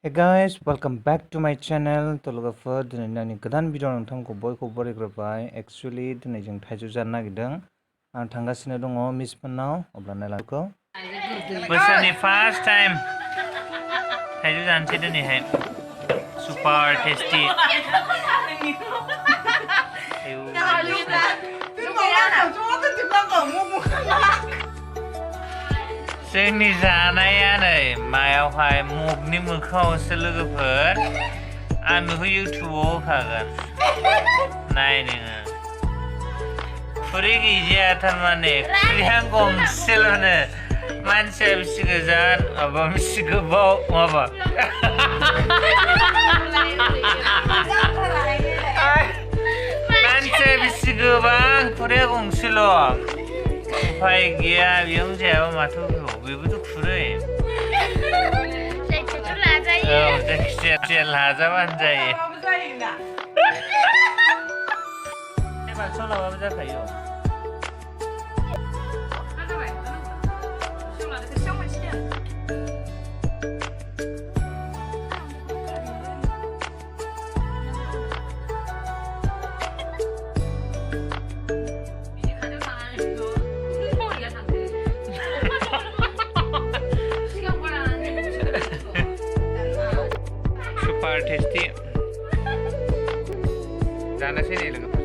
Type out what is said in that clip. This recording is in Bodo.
Hey guys, welcome back to my channel. Tologaफोर दिनै आंनि गोदान भिडिअ नोंथांखौ बयखौबो बरायग्रोबाय। एक्चुअली दिनै जों थाइजौ जानो नागिरदों। आं थांगासिनो दङ मिसमोननाव, अब्ला नायलांखौ। बोसोरनि फार्स्ट टाइम थाइजौ जानोसै दिनैहाय। Super tasty. जोंनि जानाया नै मायावहाय मगनि मोखाङावसो लोगोफोर। आं बेखौ इउटुबाव होखागोन नाय नोङो। खुरै गैजाया थारमाने, खुरैया गंसेल'नो। मानसिया बेसे गोजान माबा बेसे गोबाव माबा मानसिया बेसे गोबां, खुरैया गंसेल'। उफाय गैया, बेयावनो जायाबा माथो बेबोथ' खुरै। औ जायखिजाया लाजाबानो जायो। बाक्सायाव लाबाबो जाखायो। Super tasty. Jangan sini loh.